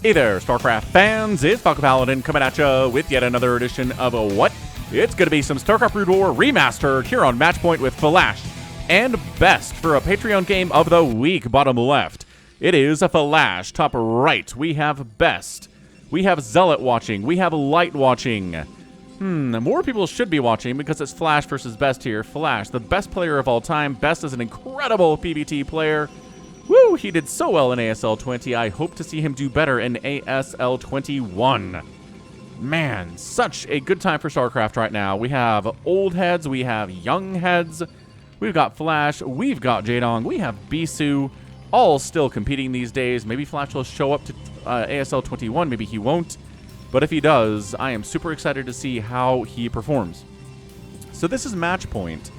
Hey there, StarCraft fans, it's Falcon Paladin coming at you with yet another edition of what? It's going to be some StarCraft Brood War Remastered here on Matchpoint with Flash. And best for a Patreon game of the week, bottom left. It is a Flash. Top right, we have best. We have Zealot watching. We have Light watching. More people should be watching because it's Flash versus Best here. Flash, the best player of all time. Best is an incredible PvT player. Woo, he did so well in ASL 20. I hope to see him do better in ASL 21. Man, such a good time for StarCraft right now. We have old heads, we have young heads. We've got Flash, we've got Jaedong, we have Bisu, all still competing these days. Maybe Flash will show up to ASL 21, maybe he won't. But if he does, I am super excited to see how he performs. So this is Matchpoint.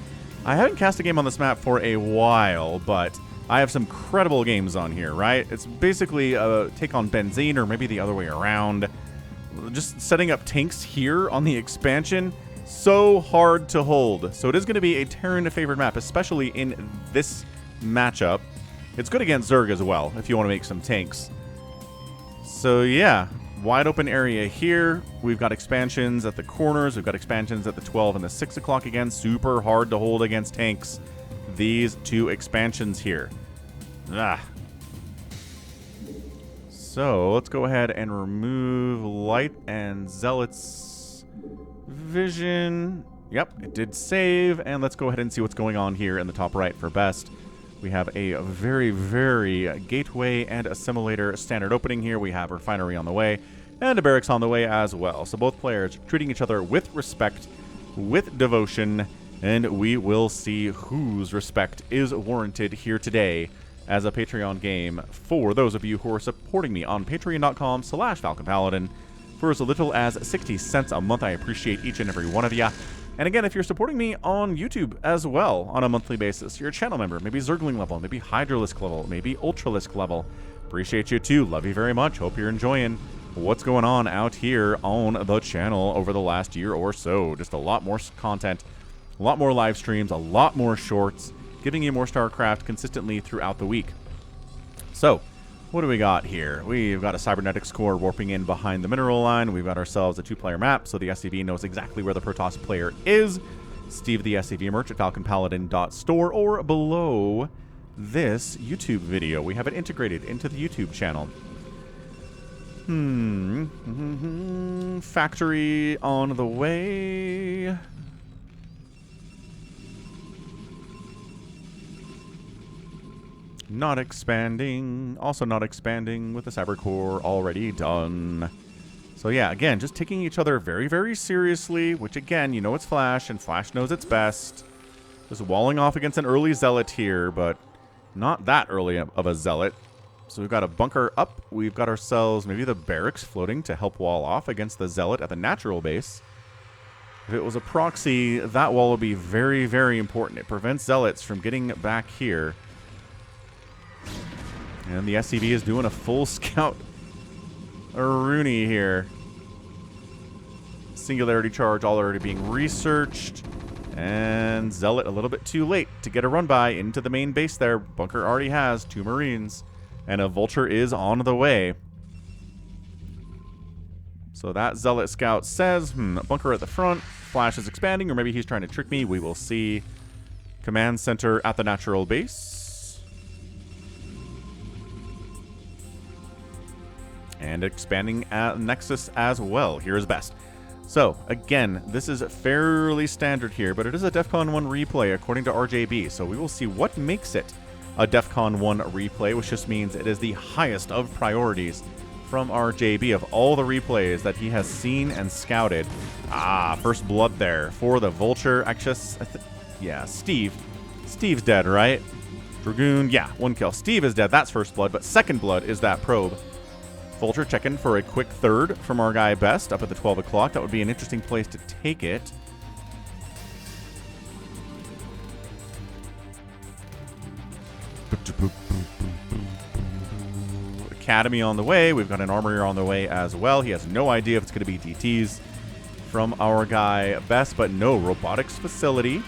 I haven't cast a game on this map for a while, but I have some credible games on here, right? It's basically a take on Benzene, or maybe the other way around. Just setting up tanks here on the expansion, so hard to hold. So it is going to be a Terran-favored map, especially in this matchup. It's good against Zerg as well, if you want to make some tanks. So yeah, wide open area here. We've got expansions at the corners. We've got expansions at the 12 and the 6 o'clock again. Super hard to hold against tanks. These two expansions here. So let's go ahead and remove Light and Zealot's vision. Yep, it did save. And let's go ahead and see what's going on here in the top right for Best. We have a very, very gateway and assimilator standard opening here. We have refinery on the way and a barracks on the way as well. So both players treating each other with respect, with devotion, and we will see whose respect is warranted here today as a Patreon game for those of you who are supporting me on patreon.com/FalconPaladin for as little as 60 cents a month. I appreciate each and every one of you. And again, if you're supporting me on YouTube as well on a monthly basis, you're a channel member, maybe Zergling level, maybe Hydralisk level, maybe Ultralisk level. Appreciate you too. Love you very much. Hope you're enjoying what's going on out here on the channel over the last year or so. Just a lot more content, a lot more live streams, a lot more shorts, giving you more StarCraft consistently throughout the week. So, what do we got here? We've got a cybernetics core warping in behind the mineral line. We've got ourselves a 2-player map, so the SCV knows exactly where the Protoss player is. Steve the SCV merch at falconpaladin.store or below this YouTube video. We have it integrated into the YouTube channel. Factory on the way. Not expanding. Also not expanding with the Cyber Core already done. So yeah, again, just taking each other very, very seriously, which again, you know it's Flash, and Flash knows it's best. Just walling off against an early Zealot here, but not that early of a Zealot. So we've got a bunker up. We've got ourselves maybe the barracks floating to help wall off against the Zealot at the natural base. If it was a proxy, that wall would be very, very important. It prevents Zealots from getting back here. And the SCV is doing a full scout Rooney here. Singularity charge already being researched. And Zealot a little bit too late to get a run by into the main base there. Bunker already has 2 Marines. And a Vulture is on the way. So that Zealot scout says, bunker at the front. Flash is expanding, or maybe he's trying to trick me. We will see. Command center at the natural base. And expanding at Nexus as well. Here is Best. So, again, this is fairly standard here, but it is a DEFCON 1 replay according to RJB. So we will see what makes it a DEFCON 1 replay, which just means it is the highest of priorities from RJB of all the replays that he has seen and scouted. First blood there for the Vulture. Actually, yeah, Steve. Steve's dead, right? Dragoon, yeah, 1 kill. Steve is dead. That's first blood, but second blood is that probe. Vulture checking for a quick third from our guy Best up at the 12 o'clock. That would be an interesting place to take it. Academy on the way. We've got an armorer on the way as well. He has no idea if it's going to be DTs from our guy Best, but no robotics facility.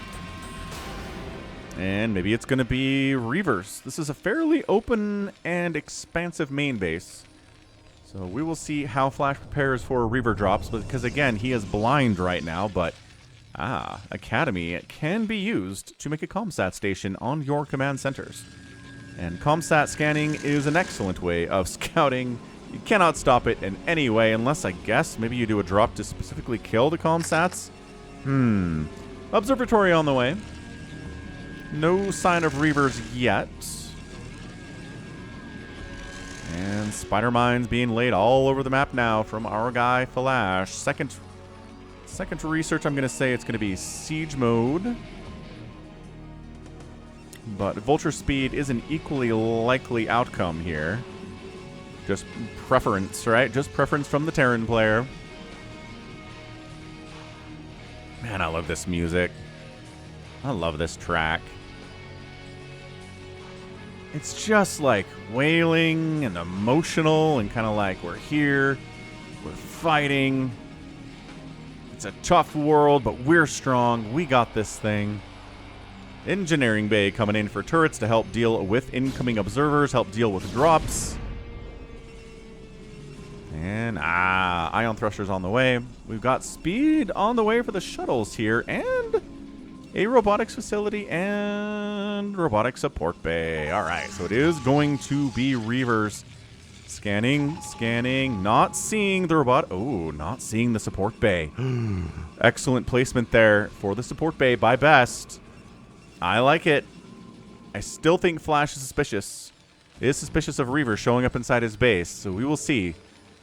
And maybe it's going to be Reavers. This is a fairly open and expansive main base. So we will see how Flash prepares for Reaver drops, because again, he is blind right now, but Academy can be used to make a ComSat station on your command centers. And ComSat scanning is an excellent way of scouting. You cannot stop it in any way, unless I guess maybe you do a drop to specifically kill the ComSats. Observatory on the way. No sign of Reavers yet. And spider mines being laid all over the map now from our guy Flash. Second research, I'm going to say it's going to be siege mode. But vulture speed is an equally likely outcome here. Just preference, right? Just preference from the Terran player. Man, I love this music. I love this track. It's just like wailing and emotional and kind of like we're here, we're fighting. It's a tough world, but we're strong. We got this thing. Engineering Bay coming in for turrets to help deal with incoming observers, help deal with drops. And, ion thrusters on the way. We've got speed on the way for the shuttles here, and a robotics facility and robotic support bay. All right, so it is going to be Reavers. Scanning, not seeing the robot. Oh, not seeing the support bay. Excellent placement there for the support bay by Best. I like it. I still think Flash is suspicious. Is suspicious of Reaver showing up inside his base, so we will see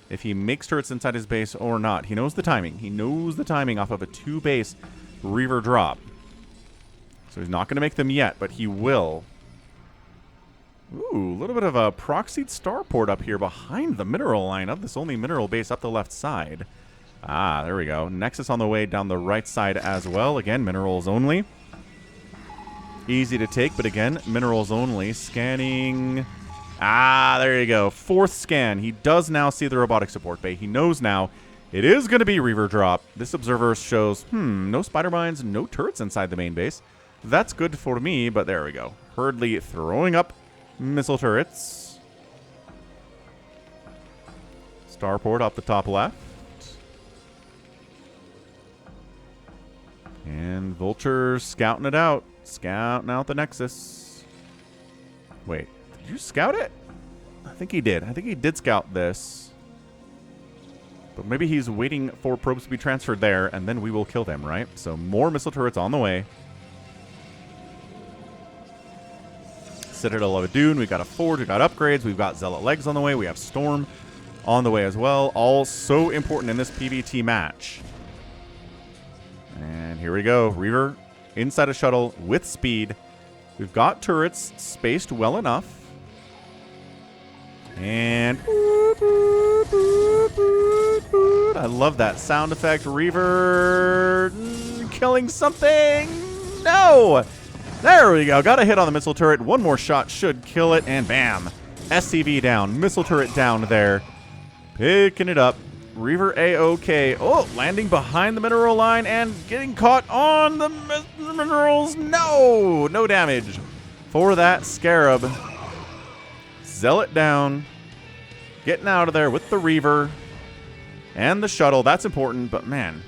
if he makes turrets inside his base or not. He knows the timing. He knows the timing off of a 2-base Reaver drop. So he's not going to make them yet, but he will. Ooh, a little bit of a proxied starport up here behind the mineral line of this only mineral base up the left side. There we go. Nexus on the way down the right side as well. Again, minerals only. Easy to take, but again, minerals only. Scanning. There you go. 4th scan. He does now see the robotic support bay. He knows now it is going to be Reaver drop. This observer shows, no spider mines, no turrets inside the main base. That's good for me, but there we go. Hurriedly throwing up missile turrets. Starport up the top left. And Vulture scouting it out. Scouting out the Nexus. Wait, did you scout it? I think he did. I think he did scout this. But maybe he's waiting for probes to be transferred there, and then we will kill them, right? So more missile turrets on the way. Citadel of a Dune. We've got a Forge. We've got upgrades. We've got Zealot Legs on the way. We have Storm on the way as well. All so important in this PvT match. And here we go. Reaver inside a shuttle with speed. We've got turrets spaced well enough. And I love that sound effect. Reaver killing something. No! There we go. Got a hit on the missile turret. One more shot should kill it. And bam. SCV down. Missile turret down there. Picking it up. Reaver A-OK. Oh, landing behind the mineral line and getting caught on the minerals. No! No damage for that Scarab. Zealot down. Getting out of there with the Reaver. And the shuttle. That's important, but man,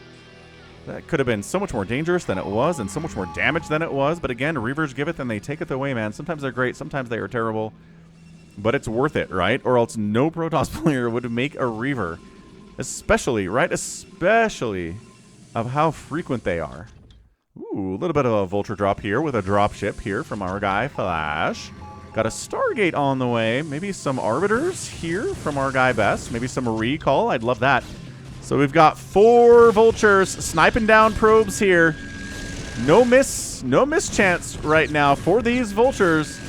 that could have been so much more dangerous than it was and so much more damage than it was. But again, Reavers give it and they take it away, man. Sometimes they're great. Sometimes they are terrible. But it's worth it, right? Or else no Protoss player would make a Reaver. Especially, right? Especially of how frequent they are. Ooh, a little bit of a Vulture drop here with a drop ship here from our guy, Flash. Got a Stargate on the way. Maybe some Arbiters here from our guy, Best. Maybe some Recall. I'd love that. So we've got 4 Vultures sniping down probes here. No mischance right now for these Vultures.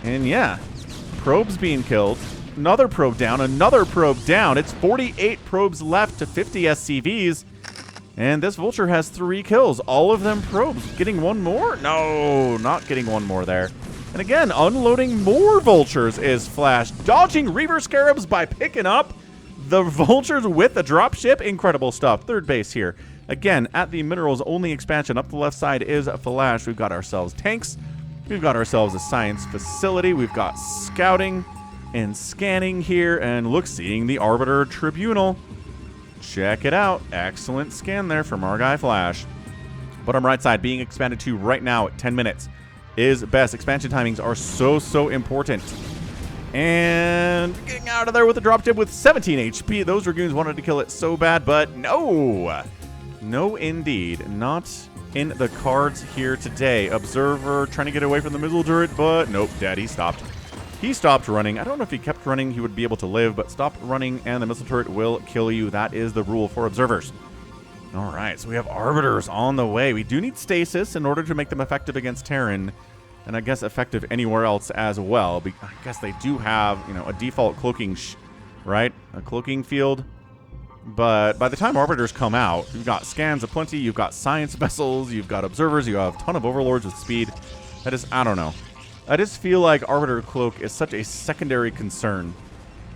And yeah, probes being killed. Another probe down, another probe down. It's 48 probes left to 50 SCVs. And this Vulture has 3 kills. All of them probes. Getting one more? No, not getting one more there. And again, unloading more Vultures is Flash. Dodging Reaver Scarabs by picking up the Vultures with the dropship. Incredible stuff. 3rd base here. Again, at the minerals only expansion. Up the left side is Flash. We've got ourselves tanks. We've got ourselves a science facility. We've got scouting. and scanning here, and look, seeing the Arbiter Tribunal. Check it out. Excellent scan there from our guy Flash. Bottom right side being expanded to right now at 10 minutes is best. Expansion timings are so important. And getting out of there with the drop tip with 17 HP. Those Dragoons wanted to kill it so bad, but no. No, indeed. Not in the cards here today. Observer trying to get away from the missile turret, but nope, dead. He stopped. He stopped running. I don't know if he kept running, he would be able to live, but stop running and the missile turret will kill you. That is the rule for observers. All right, so we have Arbiters on the way. We do need stasis in order to make them effective against Terran, and I guess effective anywhere else as well. I guess they do have, you know, a default cloaking, right? A cloaking field. But by the time Arbiters come out, you've got scans aplenty, you've got science vessels, you've got observers, you have a ton of overlords with speed. That is, I don't know. I just feel like Arbiter Cloak is such a secondary concern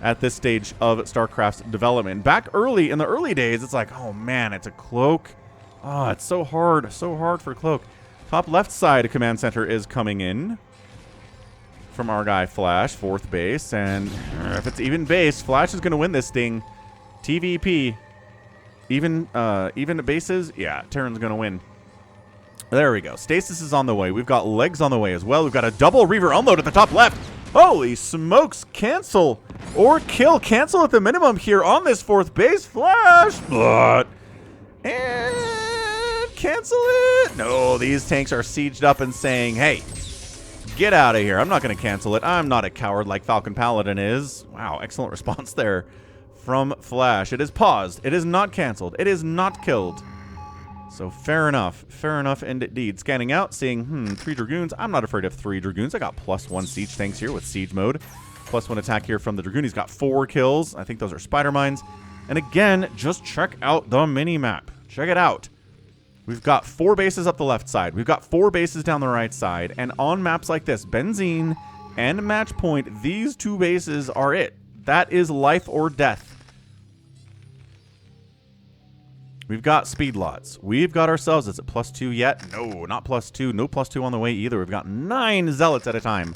at this stage of StarCraft's development. Back early, in the early days, it's like, oh man, it's a cloak. Oh, it's so hard for cloak. Top left side command center is coming in from our guy Flash, 4th base, and if it's even base, Flash is going to win this thing. TVP, even bases, yeah, Terran's going to win. There we go. Stasis is on the way. We've got legs on the way as well. We've got a double Reaver unload at the top left. Holy smokes, cancel or kill. Cancel at the minimum here on this 4th base. Flash, but and cancel it. No, these tanks are sieged up and saying, hey, get out of here. I'm not going to cancel it. I'm not a coward like Falcon Paladin is. Wow, excellent response there from Flash. It is paused. It is not canceled. It is not killed. So fair enough indeed. Scanning out, seeing, 3 Dragoons. I'm not afraid of 3 Dragoons. I got +1 siege tanks here with siege mode. +1 attack here from the Dragoon. He's got 4 kills. I think those are spider mines. And again, just check out the mini-map. Check it out. We've got 4 bases up the left side. We've got 4 bases down the right side. And on maps like this, Benzene and Match Point, these 2 bases are it. That is life or death. We've got speed lots. We've got ourselves, is it +2 yet? No, not +2. No +2 on the way either. We've got 9 zealots at a time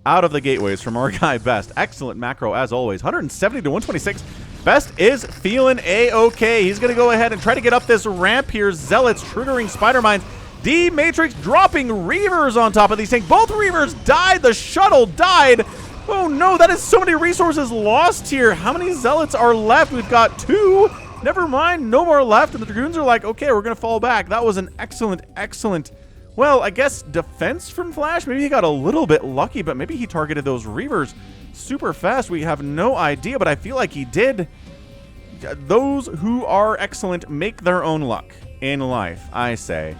out of the gateways from our guy Best. Excellent macro as always. 170 to 126. Best is feeling A-okay. He's going to go ahead and try to get up this ramp here. Zealots triggering spider mines. D-Matrix dropping Reavers on top of these tanks. Both Reavers died. The shuttle died. Oh no, that is so many resources lost here. How many zealots are left? We've got 2. Never mind, no more left. And the Dragoons are like, okay, we're going to fall back. That was an excellent, well, I guess defense from Flash. Maybe he got a little bit lucky, but maybe he targeted those Reavers super fast. We have no idea, but I feel like he did. Those who are excellent make their own luck in life, I say.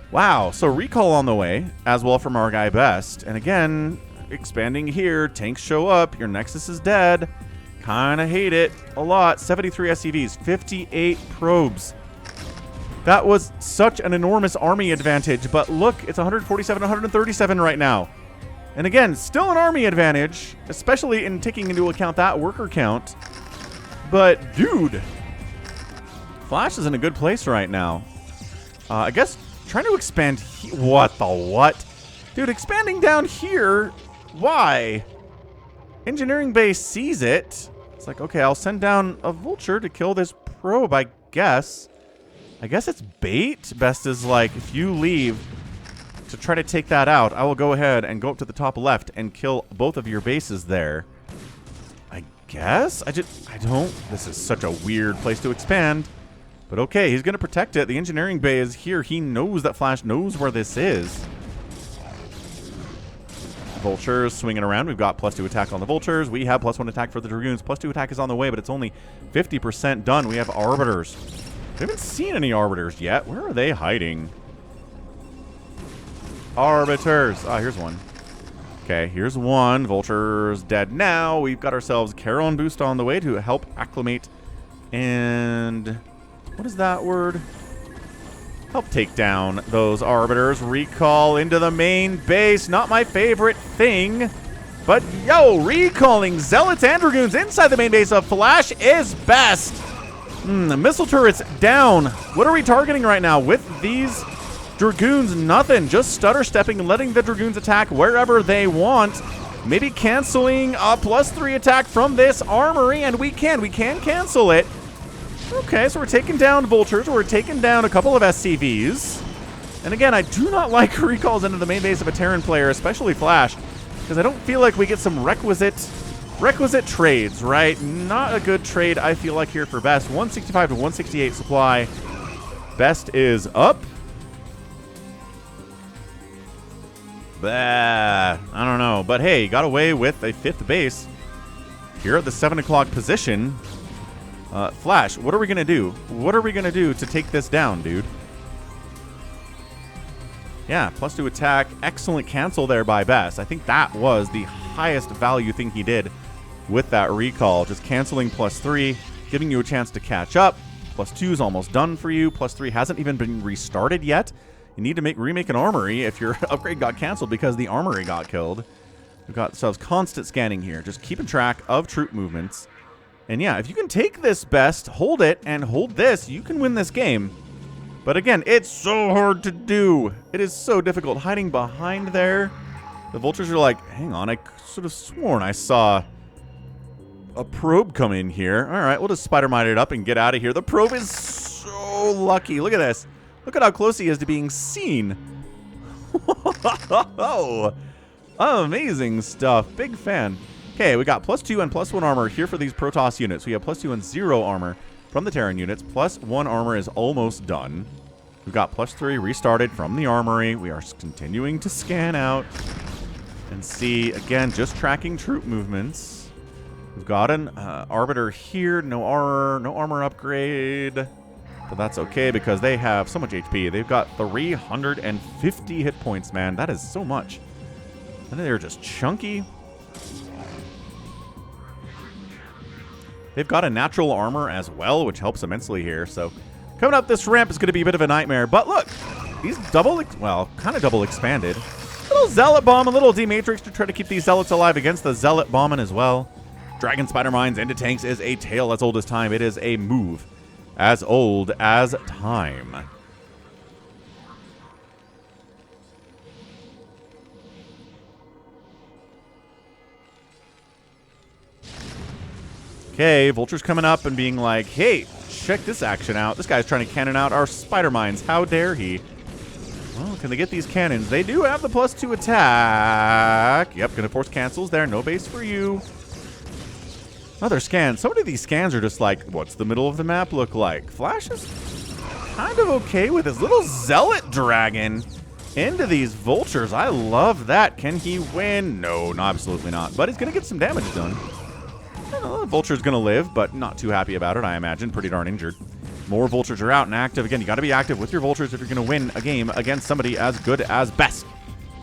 Wow, so recall on the way as well from our guy Best. And again, expanding here, tanks show up, your Nexus is dead. Kind of hate it a lot. 73 SCVs, 58 probes. That was such an enormous army advantage, but look, it's 147, 137 right now. And again, still an army advantage, especially in taking into account that worker count. But dude, Flash is in a good place right now. I guess trying to expand, what the what? Dude, expanding down here, why? Engineering base sees it. It's like, okay, I'll send down a vulture to kill this probe, I guess. I guess it's bait. Best is like, if you leave to try to take that out, I will go ahead and go up to the top left and kill both of your bases there. I guess? I don't. This is such a weird place to expand. But okay, he's going to protect it. The engineering bay is here. He knows that Flash knows where this is. Vultures swinging around. We've got +2 attack on the Vultures. We have +1 attack for the Dragoons. +2 attack is on the way, but it's only 50% done. We have Arbiters. We haven't seen any Arbiters yet. Where are they hiding? Arbiters. Ah, here's one. Okay, here's one. Vulture's dead now. We've got ourselves Charon boost on the way to help acclimate. And what is that word? Help take down those Arbiters. Recall into the main base. Not my favorite thing. But, yo, recalling Zealots and Dragoons inside the main base of Flash is best. The missile turret's down. What are we targeting right now with these Dragoons? Nothing. Just stutter stepping and letting the Dragoons attack wherever they want. Maybe canceling a +3 attack from this armory, and we can cancel it. Okay, so we're taking down vultures. We're taking down a couple of SCVs. And again, I do not like recalls into the main base of a Terran player, especially Flash, because I don't feel like we get some requisite trades, right? Not a good trade, I feel like, here for Best. 165 to 168 supply. Best is up. Bah, I don't know. But hey, got away with a 5th base here at the 7 o'clock position. Flash, what are we going to do? What are we going to do to take this down, dude? Yeah, +2 attack. Excellent cancel there by Best. I think that was the highest value thing he did with that recall. Just canceling +3, giving you a chance to catch up. +2 is almost done for you. +3 hasn't even been restarted yet. You need to remake an armory if your upgrade got canceled because the armory got killed. We've got ourselves constant scanning here, just keeping track of troop movements. And yeah, if you can take this Best, hold it, and hold this, you can win this game. But again, it's so hard to do. It is so difficult. Hiding behind there, the vultures are like, hang on, I sort of sworn I saw a probe come in here. All right, we'll just Spider-Mine it up and get out of here. The probe is so lucky. Look at this. Look at how close he is to being seen. Oh, amazing stuff. Big fan. Okay, we got +2 and +1 armor here for these Protoss units. We have +2 and 0 armor from the Terran units. +1 armor is almost done. We've got +3 restarted from the armory. We are continuing to scan out and see, again, just tracking troop movements. We've got an Arbiter here. No armor upgrade. But that's okay because they have so much HP. They've got 350 hit points, man. That is so much. And they're just chunky. They've got a natural armor as well, which helps immensely here. So coming up this ramp is going to be a bit of a nightmare. But look, these kind of double expanded. A little Zealot Bomb, a little D-Matrix to try to keep these Zealots alive against the Zealot Bombing as well. Dragon Spider Mines into tanks is a tale as old as time. It is a move as old as time. Okay, Vulture's coming up and being like, hey, check this action out. This guy's trying to cannon out our Spider Mines. How dare he? Well, can they get these cannons? They do have the +2 attack. Yep, gonna force cancels there. No base for you. Another scan. So many of these scans are just like, what's the middle of the map look like? Flash is kind of okay with his little Zealot Dragon into these Vultures. I love that. Can he win? No, absolutely not. But he's gonna get some damage done. The Vulture's going to live, but not too happy about it, I imagine. Pretty darn injured. More Vultures are out and active. Again, you got to be active with your Vultures if you're going to win a game against somebody as good as Best.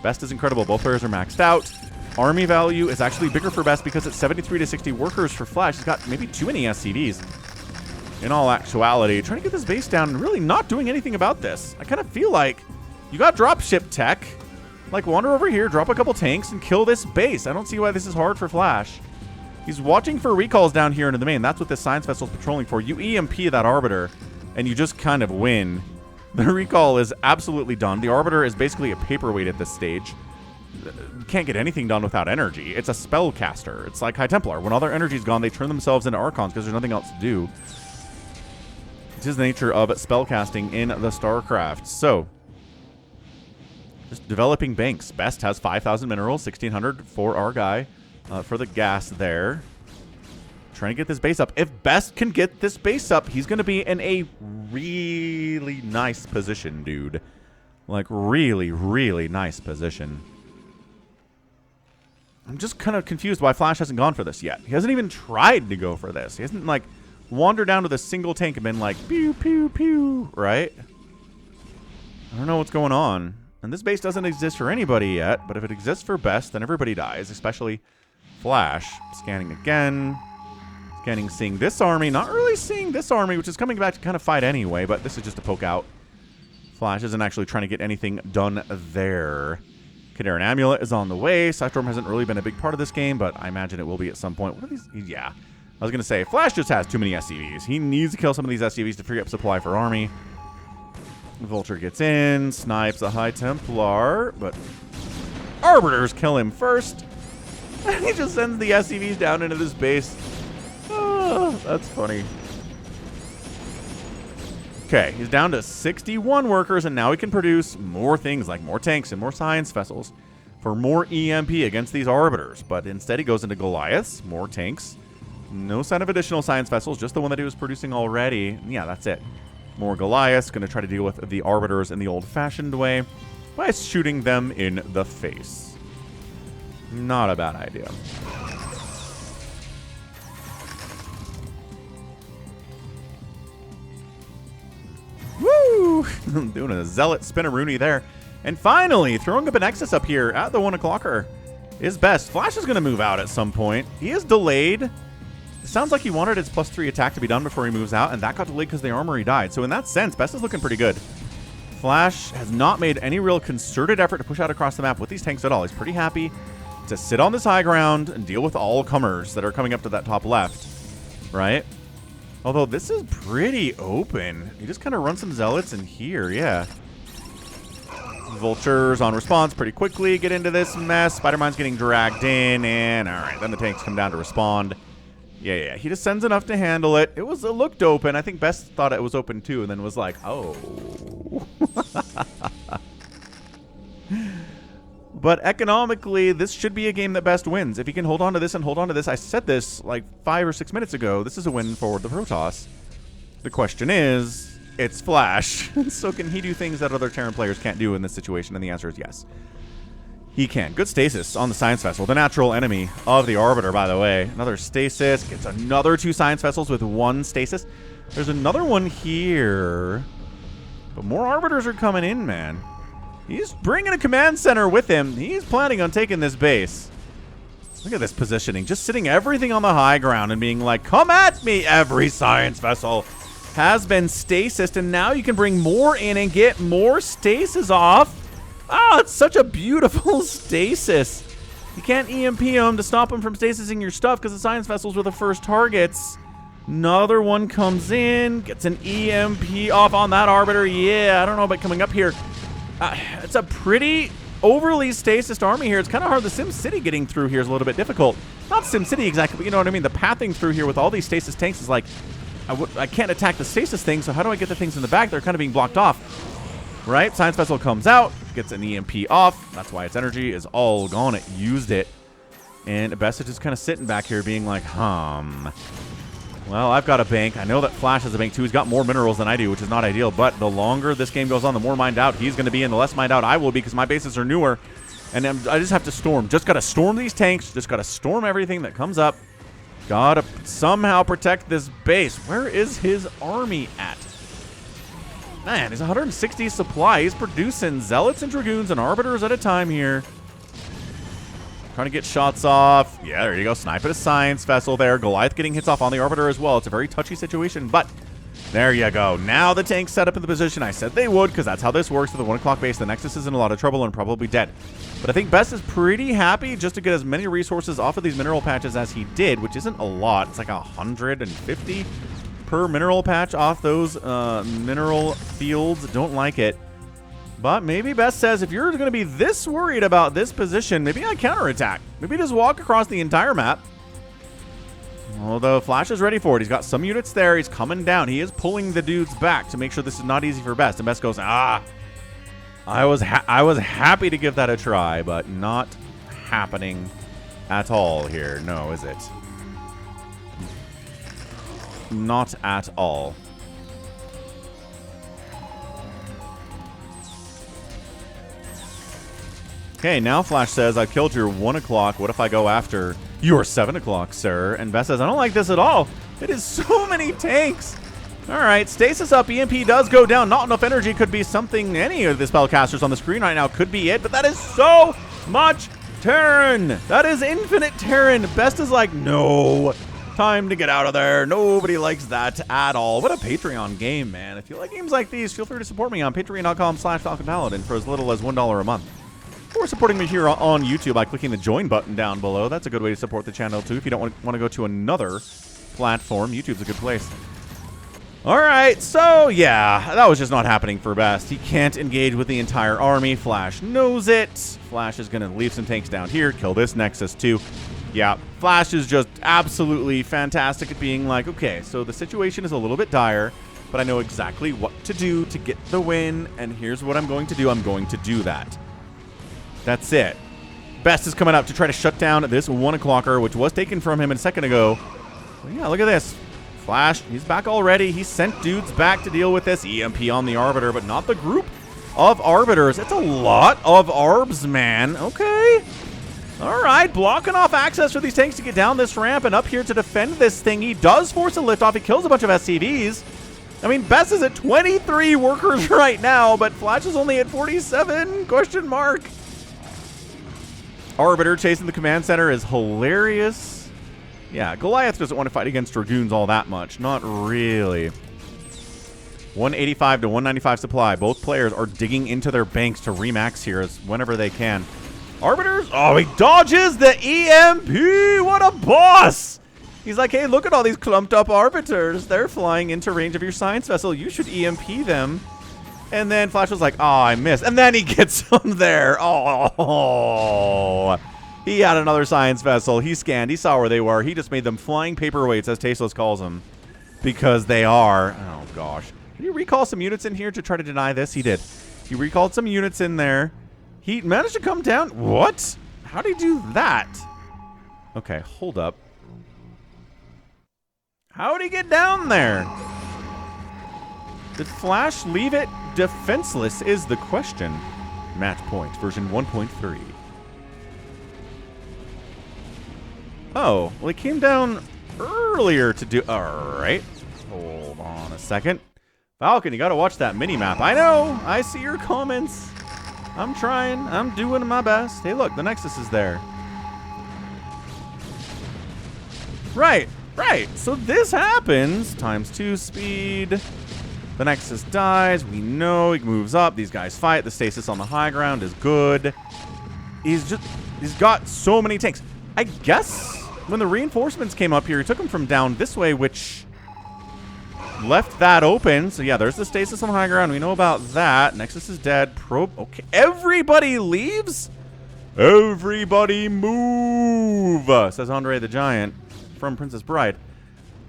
Best is incredible. Both players are maxed out. Army value is actually bigger for Best because it's 73 to 60 workers for Flash. He's got maybe too many SCVs. In all actuality, trying to get this base down and really not doing anything about this. I kind of feel like you got dropship tech. Like, wander over here, drop a couple tanks, and kill this base. I don't see why this is hard for Flash. He's watching for recalls down here into the main. That's what this science vessel's patrolling for. You EMP that Arbiter, and you just kind of win. The recall is absolutely done. The Arbiter is basically a paperweight at this stage. You can't get anything done without energy. It's a spellcaster. It's like High Templar. When all their energy's gone, they turn themselves into Archons because there's nothing else to do. It is the nature of spellcasting in the StarCraft. So, just developing banks. Best has 5,000 minerals, 1,600 for our guy. For the gas there. Trying to get this base up. If Best can get this base up, he's going to be in a really nice position, dude. Like, really, really nice position. I'm just kind of confused why Flash hasn't gone for this yet. He hasn't even tried to go for this. He hasn't, like, wandered down with a single tank and been like, pew, pew, pew, right? I don't know what's going on. And this base doesn't exist for anybody yet, but if it exists for Best, then everybody dies, especially Flash. Scanning again. Scanning, seeing this army. Not really seeing this army, which is coming back to kind of fight anyway, but this is just a poke out. Flash isn't actually trying to get anything done there. Kadaran Amulet is on the way. Psystorm hasn't really been a big part of this game, but I imagine it will be at some point. What are these? Yeah. I was going to say, Flash just has too many SCVs. He needs to kill some of these SCVs to free up supply for army. Vulture gets in, snipes a High Templar, but Arbiters kill him first. He just sends the SCVs down into this base. Oh, that's funny. Okay, he's down to 61 workers, and now he can produce more things like more tanks and more science vessels for more EMP against these arbiters. But instead he goes into Goliaths, more tanks. No sign of additional science vessels, just the one that he was producing already. Yeah, that's it. More Goliaths, going to try to deal with the arbiters in the old-fashioned way by shooting them in the face. Not a bad idea. Woo! Doing a zealot spinneroonie there. And finally, throwing up an Nexus up here at the 1 o'clocker is best. Flash is going to move out at some point. He is delayed. It sounds like he wanted his +3 attack to be done before he moves out, and that got delayed because the armory died. So in that sense, Best is looking pretty good. Flash has not made any real concerted effort to push out across the map with these tanks at all. He's pretty happy to sit on this high ground and deal with all comers that are coming up to that top left, right? Although this is pretty open. You just kind of run some zealots in here, yeah. Vultures on response pretty quickly. Get into this mess. Spider-Mine's getting dragged in, and all right, then the tanks come down to respond. Yeah. He just sends enough to handle it. It looked open. I think Best thought it was open too, and then was like, oh. But economically, this should be a game that Best wins. If he can hold on to this and hold on to this, I said this like 5 or 6 minutes ago, this is a win for the Protoss. The question is, it's Flash. So can he do things that other Terran players can't do in this situation? And the answer is yes. He can. Good stasis on the Science Vessel, the natural enemy of the Arbiter, by the way. Another stasis. Gets another 2 Science Vessels with 1 stasis. There's another one here. But more Arbiters are coming in, man. He's bringing a command center with him. He's planning on taking this base. Look at this positioning. Just sitting everything on the high ground and being like, come at me, every science vessel has been stasis. And now you can bring more in and get more stasis off. Oh, it's such a beautiful stasis. You can't EMP them to stop them from stasising your stuff because the science vessels were the first targets. Another one comes in, gets an EMP off on that Arbiter. Yeah, I don't know about coming up here. It's a pretty overly stasis army here. It's kind of hard. The Sim City getting through here is a little bit difficult. Not Sim City exactly, but you know what I mean. The pathing through here with all these stasis tanks is like, I can't attack the stasis thing, so how do I get the things in the back? They're kind of being blocked off, right? Science Vessel comes out, gets an EMP off. That's why its energy is all gone. It used it. And Best is just kind of sitting back here being like, well, I've got a bank. I know that Flash has a bank too. He's got more minerals than I do, which is not ideal. But the longer this game goes on, the more mined out he's going to be, and the less mined out I will be because my bases are newer. And I just have to storm. Just got to storm these tanks. Just got to storm everything that comes up. Got to somehow protect this base. Where is his army at? Man, he's 160 supply. He's producing Zealots and Dragoons and Arbiters at a time here. Trying to get shots off. Yeah, there you go. Snipe at a science vessel there. Goliath getting hits off on the Arbiter as well. It's a very touchy situation, but there you go. Now the tanks set up in the position I said they would, because that's how this works with the 1 o'clock base. The Nexus is in a lot of trouble and probably dead. But I think Best is pretty happy just to get as many resources off of these mineral patches as he did, which isn't a lot. It's like 150 per mineral patch off those mineral fields. Don't like it. But maybe Best says, if you're going to be this worried about this position, maybe I counterattack. Maybe just walk across the entire map. Although Flash is ready for it. He's got some units there. He's coming down. He is pulling the dudes back to make sure this is not easy for Best. And Best goes, I was happy to give that a try, but not happening at all here. No, is it? Not at all. Okay, now Flash says, I've killed your 1 o'clock. What if I go after your 7 o'clock, sir? And Best says, I don't like this at all. It is so many tanks. All right, stasis up. EMP does go down. Not enough energy could be something. Any of the spellcasters on the screen right now could be it, but that is so much Terran. That is infinite Terran. Best is like, no. Time to get out of there. Nobody likes that at all. What a Patreon game, man. If you like games like these, feel free to support me on patreon.com/Falcon Paladin for as little as $1 a month. Or supporting me here on YouTube by clicking the join button down below. That's a good way to support the channel too. If you don't want to go to another platform, YouTube's a good place. All right, so yeah, that was just not happening for Best. He can't engage with the entire army. Flash knows it. Flash is going to leave some tanks down here, kill this Nexus too. Yeah, Flash is just absolutely fantastic at being like, okay, so the situation is a little bit dire, but I know exactly what to do to get the win, and here's what I'm going to do. I'm going to do that. That's it. Best is coming up to try to shut down this 1 o'clocker, which was taken from him a second ago. But yeah, look at this. Flash, he's back already. He sent dudes back to deal with this EMP on the Arbiter, but not the group of Arbiters. It's a lot of Arbs, man. Okay. All right, blocking off access for these tanks to get down this ramp and up here to defend this thing. He does force a liftoff. He kills a bunch of SCVs. I mean, Best is at 23 workers right now, but Flash is only at 47, question mark. Arbiter chasing the command center is hilarious. Yeah, Goliath doesn't want to fight against Dragoons all that much. Not really. 185 to 195 supply. Both players are digging into their banks to remax here as whenever they can. Arbiters, oh, he dodges the EMP. What a boss. He's like, hey, look at all these clumped up Arbiters. They're flying into range of your science vessel. You should EMP them. And then Flash was like, oh, I missed. And then he gets them there. Oh, he had another science vessel. He scanned. He saw where they were. He just made them flying paperweights, as Tasteless calls them, because they are. Oh, gosh. Did he recall some units in here to try to deny this? He did. He recalled some units in there. He managed to come down. What? How did he do that? Okay, hold up. How did he get down there? Did Flash leave it defenseless is the question. Match point, version 1.3. Oh, well, he came down earlier to do... All right. Hold on a second. Falcon, you got to watch that mini-map. I know. I see your comments. I'm trying. I'm doing my best. Hey, look, the Nexus is there. Right, right. So this happens. ×2 speed. The Nexus dies. We know he moves up. These guys fight. The stasis on the high ground is good. He's got so many tanks. I guess when the reinforcements came up here, he took them from down this way, which left that open. So yeah, there's the stasis on the high ground. We know about that. Nexus is dead. Probe. Okay, everybody leaves. Everybody move, says Andre the Giant from Princess Bride.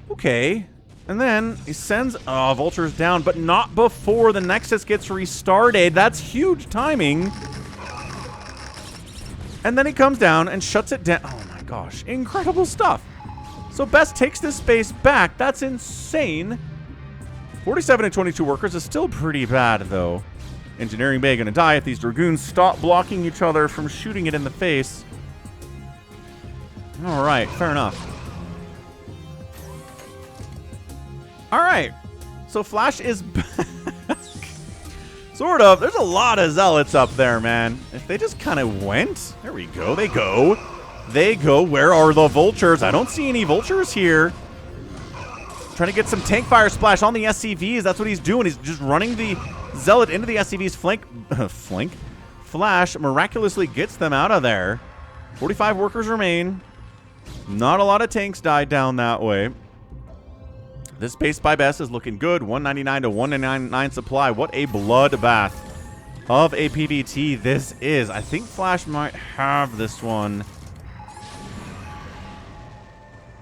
Okay. And then he sends vultures down, but not before the Nexus gets restarted. That's huge timing. And then he comes down and shuts it down. Oh my gosh, incredible stuff. So Best takes this space back. That's insane. 47 and 22 workers is still pretty bad, though. Engineering Bay gonna die if these Dragoons stop blocking each other from shooting it in the face. All right, fair enough. All right, so Flash is back. Sort of. There's a lot of zealots up there, man. If they just kind of went. There we go. They go. They go. Where are the vultures? I don't see any vultures here. Trying to get some tank fire splash on the SCVs. That's what he's doing. He's just running the zealot into the SCV's flank. Flash miraculously gets them out of there. 45 workers remain. Not a lot of tanks died down that way. This base by Best is looking good. 199 to 199 supply. What a bloodbath of a PVT this is. I think Flash might have this one.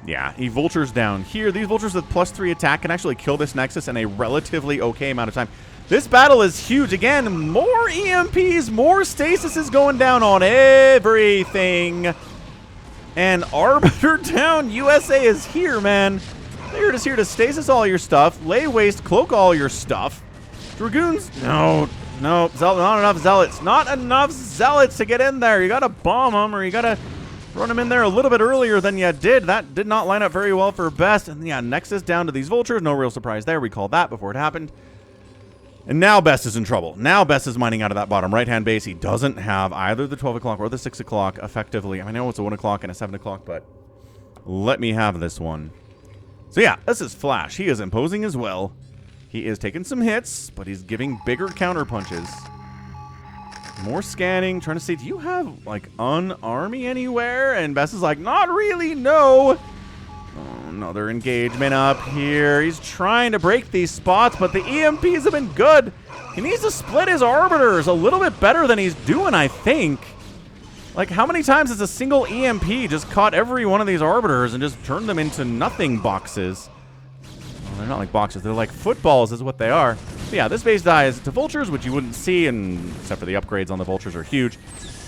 Yeah, he vultures down here. These vultures with +3 attack can actually kill this Nexus in a relatively okay amount of time. This battle is huge. Again, more EMPs, more stasis is going down on everything. And Arbiter down USA is here, man. They're just here to stasis all your stuff, lay waste, cloak all your stuff. Dragoons, no, not enough zealots. Not enough zealots to get in there. You got to bomb them, or you got to run them in there a little bit earlier than you did. That did not line up very well for Best. And yeah, Nexus down to these vultures. No real surprise there. We called that before it happened. And now Best is in trouble. Now Best is mining out of that bottom right-hand base. He doesn't have either the 12 o'clock or the 6 o'clock effectively. I know it's a 1 o'clock and a 7 o'clock, but let me have this one. So yeah, this is Flash. He is imposing as well. He is taking some hits, but he's giving bigger counter punches. More scanning, trying to see, do you have, like, an army anywhere? And Best is like, not really, no. Oh, another engagement up here. He's trying to break these spots, but the EMPs have been good. He needs to split his Arbiters a little bit better than he's doing, I think. Like, how many times has a single EMP just caught every one of these arbiters and just turned them into nothing boxes? Well, they're not like boxes. They're like footballs is what they are. But yeah, this base dies to vultures, which you wouldn't see, and except for the upgrades on the vultures are huge.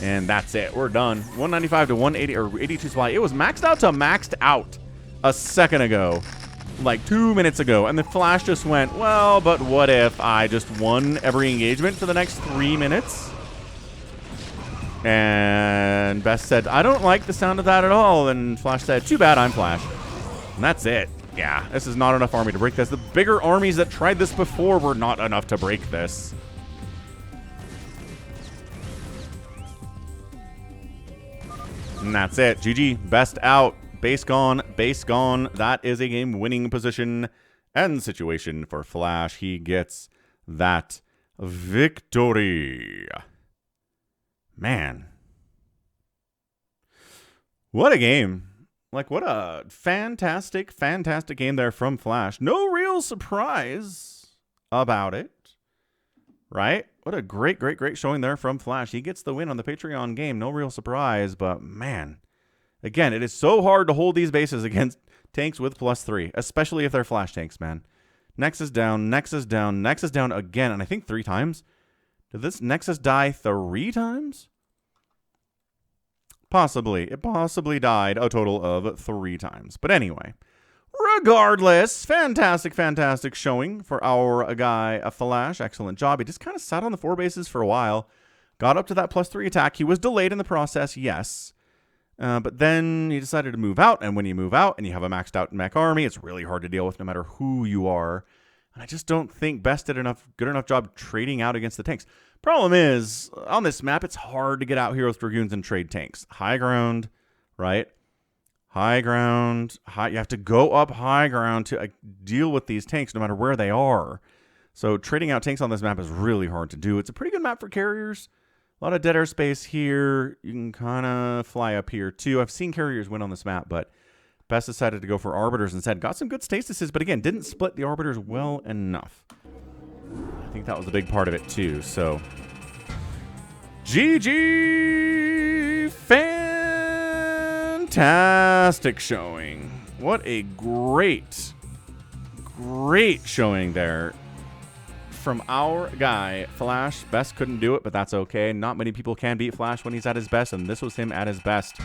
And that's it. We're done. 195 to 180 or 82 supply. It was maxed out to maxed out a second ago. Like 2 minutes ago. And the Flash just went, well, but what if I just won every engagement for the next 3 minutes? And Best said, I don't like the sound of that at all. And Flash said, too bad, I'm Flash. And that's it. Yeah, this is not enough army to break this. The bigger armies that tried this before were not enough to break this. And that's it. GG. Best out. Base gone. Base gone. That is a game-winning position and situation for Flash. He gets that victory. Man. What a game. Like, what a fantastic, fantastic game there from Flash. No real surprise about it. Right? What a great, great, great showing there from Flash. He gets the win on the Patreon game. No real surprise, but man. Again, it is so hard to hold these bases against tanks with +3, especially if they're Flash tanks, man. Nexus down, Nexus down, Nexus down again, and I think 3 times. Did this Nexus die 3 times? Possibly. It possibly died a total of 3 times. But anyway, regardless, fantastic, fantastic showing for our guy, Flash. Excellent job. He just kind of sat on the 4 bases for a while. Got up to that +3 attack. He was delayed in the process, yes. But then he decided to move out. And when you move out and you have a maxed out mech army, it's really hard to deal with no matter who you are. And I just don't think Best did good enough job trading out against the tanks. Problem is, on this map, it's hard to get out here with Dragoons and trade tanks. High ground, right? High ground. You have to go up high ground to deal with these tanks no matter where they are. So trading out tanks on this map is really hard to do. It's a pretty good map for carriers. A lot of dead air space here. You can kind of fly up here, too. I've seen carriers win on this map, but Best decided to go for arbiters instead. Got some good stasises, but again, didn't split the arbiters well enough. I think that was a big part of it, too. So, GG! Fantastic showing. What a great, great showing there from our guy, Flash. Best couldn't do it, but that's okay. Not many people can beat Flash when he's at his best, and this was him at his best.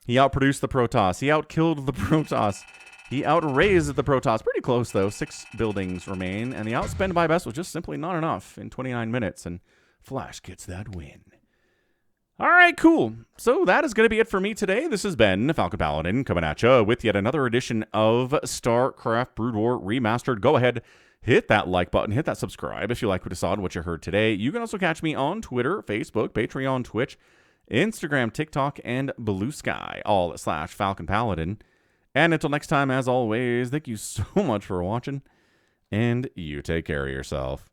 He outproduced the Protoss. He outkilled the Protoss. He outraised the Protoss. Pretty close, though. 6 buildings remain, and the outspend by Best was just simply not enough in 29 minutes, and Flash gets that win. All right, cool. So that is going to be it for me today. This has been Falcon Paladin coming at you with yet another edition of StarCraft Brood War Remastered. Go ahead, hit that like button, hit that subscribe if you like what you saw and what you heard today. You can also catch me on Twitter, Facebook, Patreon, Twitch, Instagram, TikTok, and Blue Sky, all at /Falcon Paladin. And until next time, as always, thank you so much for watching, and you take care of yourself.